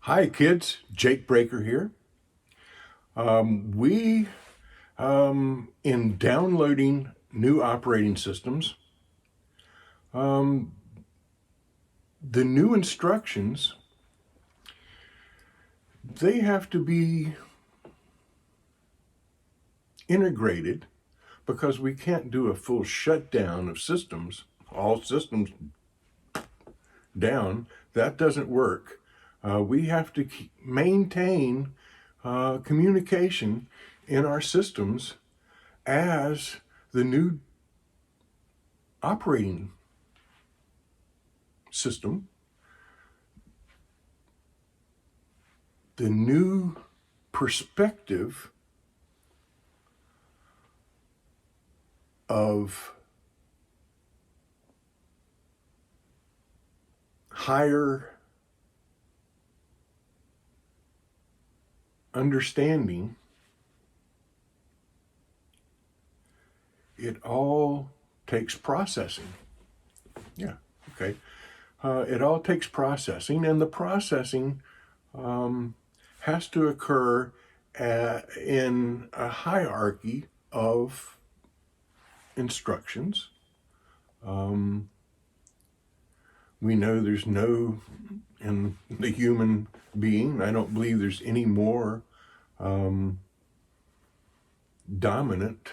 Hi, kids. Jake Breaker here. We, in downloading new operating systems, um, the new instructions, they have to be integrated because we can't do a full shutdown of systems, all systems down. That doesn't work. We have to maintain communication in our systems as the new operating system, the new perspective of higher understanding, it all takes processing. Yeah, okay. It all takes processing, and the processing has to occur in a hierarchy of instructions. We know there's no, in the human being, I don't believe there's any more dominant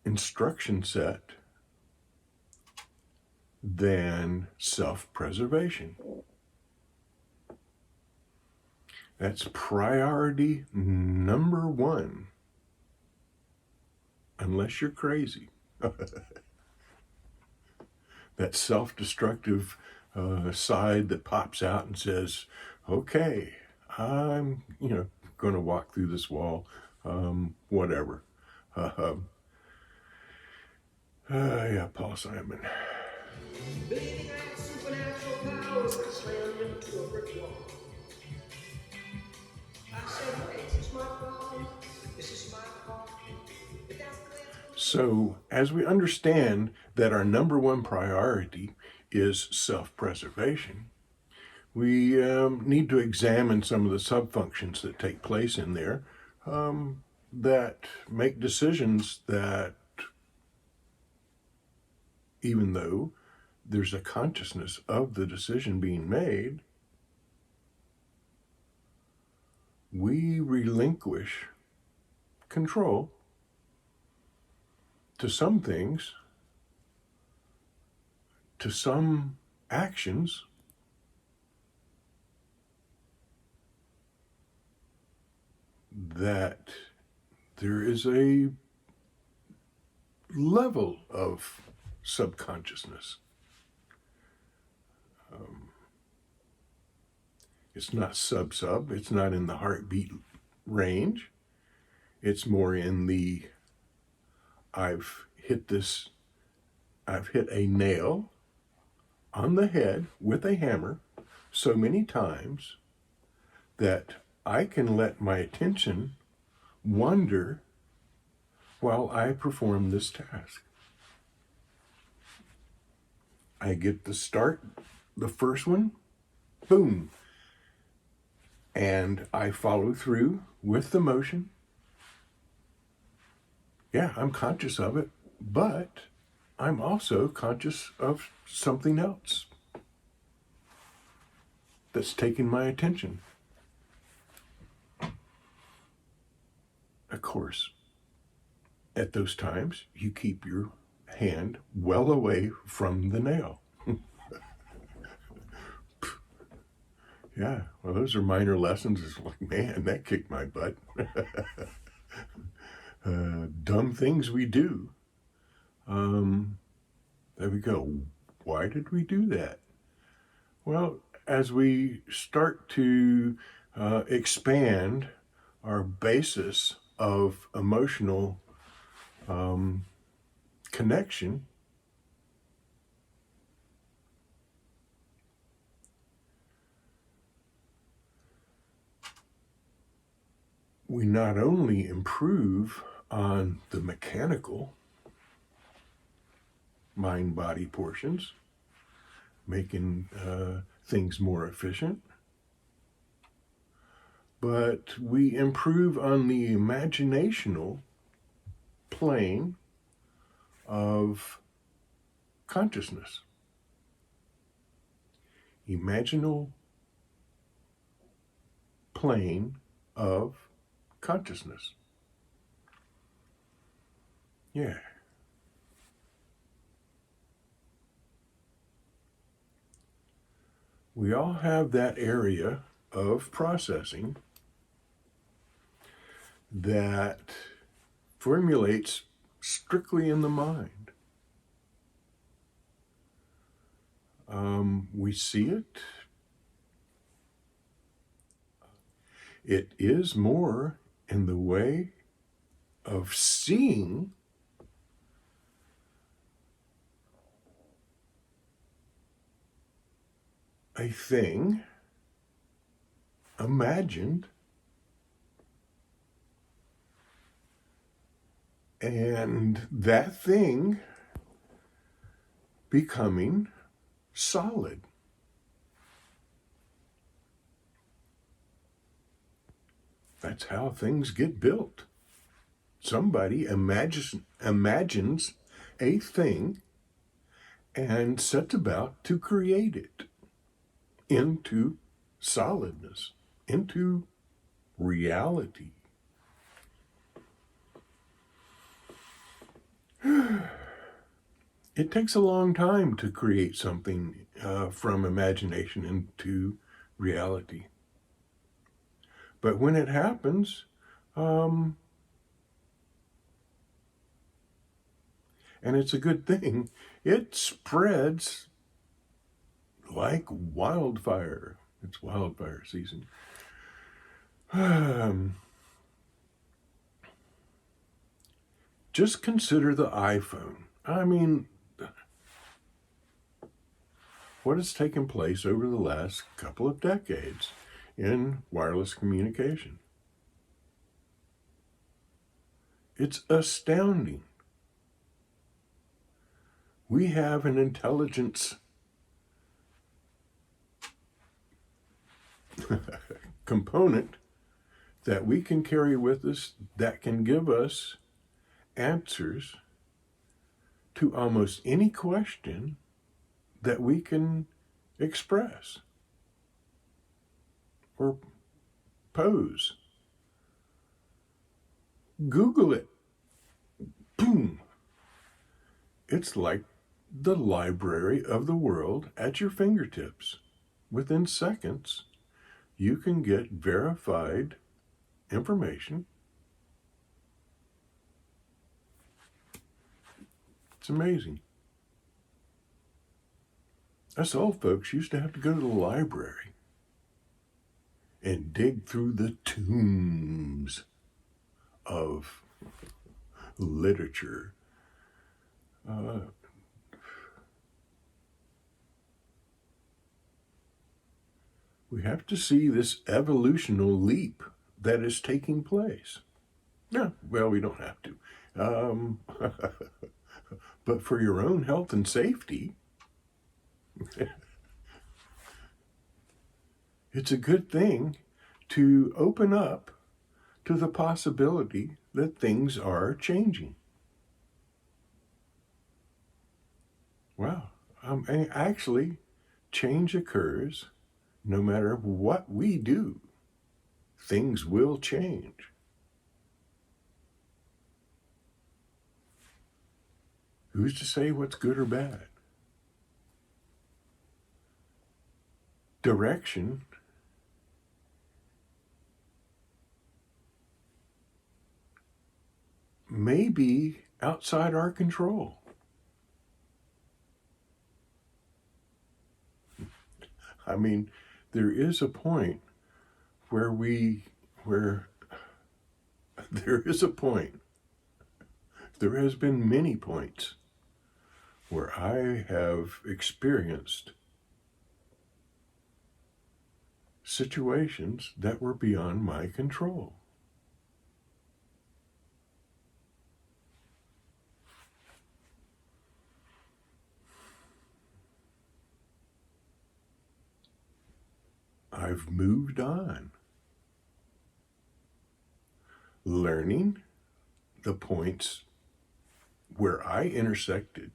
instruction set than self-preservation. That's priority number one, unless you're crazy. That self-destructive side that pops out and says, okay, I'm, going to walk through this wall, whatever. Yeah, Paul Simon. Believing I have supernatural powers, I slammed into a brick wall. I said, hey, is this my problem? Is this my fault? So, as we understand that our number one priority is self-preservation, we need to examine some of the subfunctions that take place in there that make decisions that, even though there's a consciousness of the decision being made, we relinquish control to some things, to some actions that there is a level of subconsciousness. It's not sub-sub, it's not in the heartbeat range. It's more in the, I've hit a nail on the head with a hammer so many times that I can let my attention wander while I perform this task. I get the start, the first one, boom, and I follow through with the motion. Yeah, I'm conscious of it, but I'm also conscious of something else that's taking my attention. Of course, at those times, you keep your hand well away from the nail. Yeah, well, those are minor lessons. It's like, man, that kicked my butt. Dumb things we do. There we go. Why did we do that? Well, as we start to expand our basis of emotional connection, we not only improve on the mechanical mind-body portions, making things more efficient. But we improve on the imaginational plane of consciousness. Imaginal plane of consciousness. Yeah. We all have that area of processing that formulates strictly in the mind. We see it. It is more in the way of seeing a thing imagined and that thing becoming solid. That's how things get built. Somebody imagines a thing and sets about to create it into solidness, into reality. It takes a long time to create something from imagination into reality. But when it happens, and it's a good thing, it spreads like wildfire. It's wildfire season. Just consider the iPhone. I mean, what has taken place over the last couple of decades in wireless communication. It's astounding. We have an intelligence component that we can carry with us that can give us answers to almost any question that we can express or pose. Google it. Boom. It's like the library of the world at your fingertips. Within seconds, you can get verified information. It's amazing. Us old folks used to have to go to the library and dig through the tombs of literature. We have to see this evolutional leap that is taking place. Yeah, well, we don't have to. But for your own health and safety, it's a good thing to open up to the possibility that things are changing. Wow. And actually, change occurs no matter what we do. Things will change. Who's to say what's good or bad? Direction may be outside our control. I mean, there is a point where there is a point, there has been many points where I have experienced situations that were beyond my control. I've moved on, learning the points where I intersected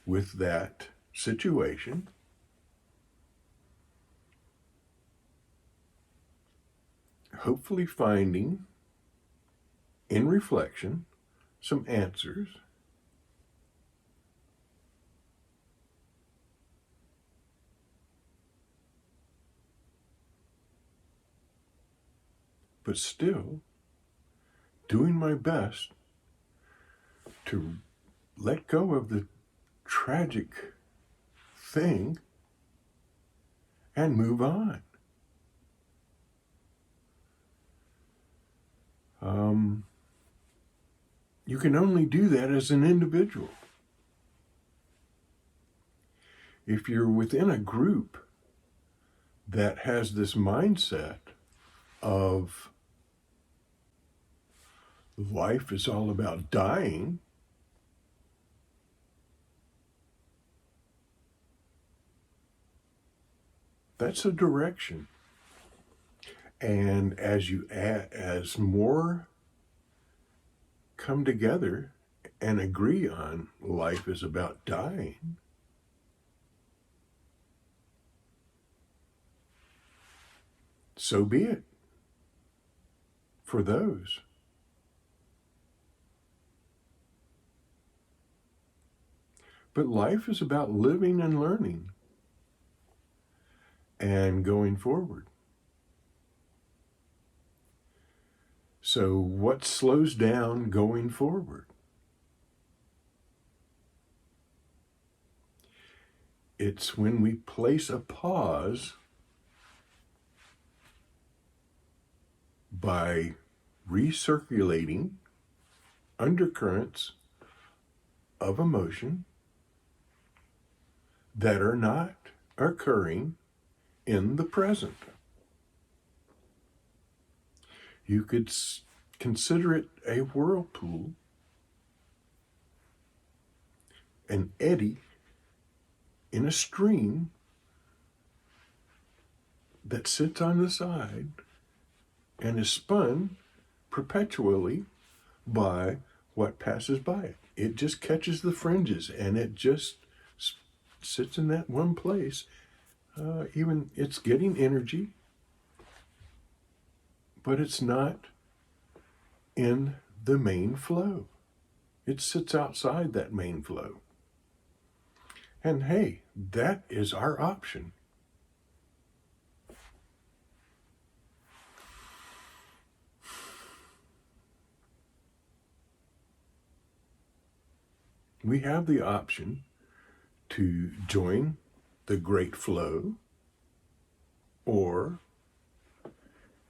with that situation, hopefully finding in reflection some answers, but still doing my best to let go of the tragic thing and move on. You can only do that as an individual. If you're within a group that has this mindset of life is all about dying, that's a direction. And as more come together and agree on life is about dying, so be it for those. But life is about living and learning and going forward. So what slows down going forward? It's when we place a pause by recirculating undercurrents of emotion that are not occurring in the present. You could consider it a whirlpool, an eddy in a stream that sits on the side and is spun perpetually by what passes by it. It just catches the fringes and it just sits in that one place. Even it's getting energy, but it's not in the main flow. It sits outside that main flow. And hey, that is our option. We have the option to join the great flow or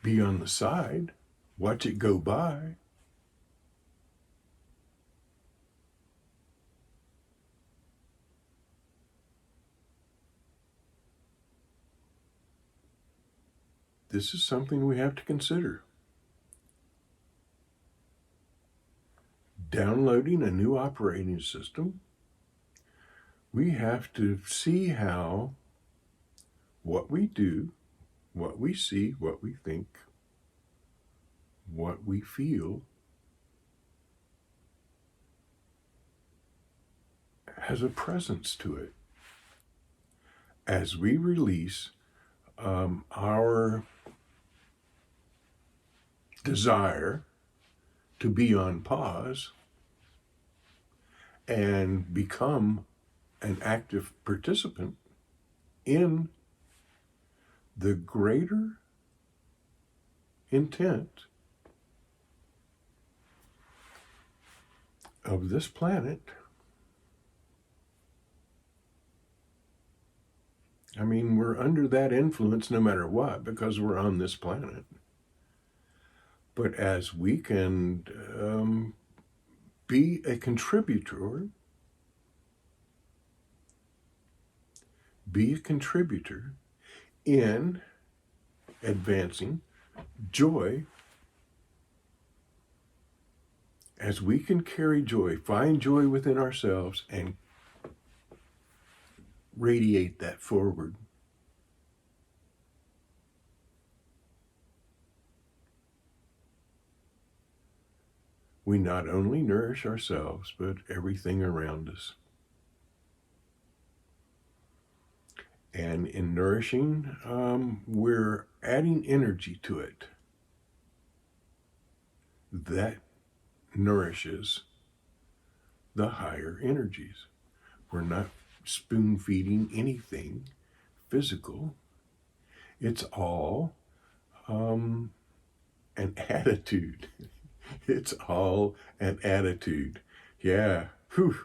be on the side, watch it go by. This is something we have to consider. Downloading a new operating system, we have to see how what we do, what we see, what we think, what we feel has a presence to it. As we release our desire to be on pause and become an active participant in the greater intent of this planet. I mean, we're under that influence no matter what because we're on this planet. But as we can be a contributor, in advancing joy, as we can carry joy, find joy within ourselves and radiate that forward, we not only nourish ourselves, but everything around us. And in nourishing, we're adding energy to it. That nourishes the higher energies. We're not spoon feeding anything physical. It's all an attitude. It's all an attitude. Yeah. Whew.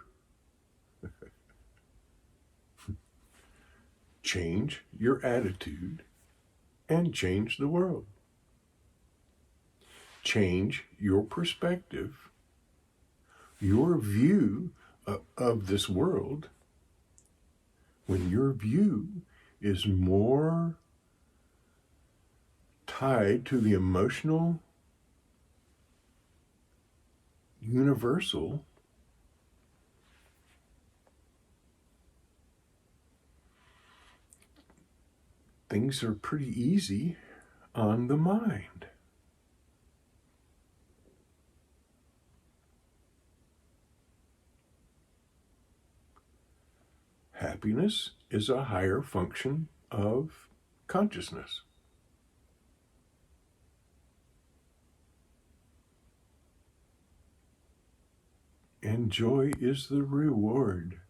Change your attitude and change the world. Change your perspective, your view of this world. When your view is more tied to the emotional universal, things are pretty easy on the mind. Happiness is a higher function of consciousness. And joy is the reward.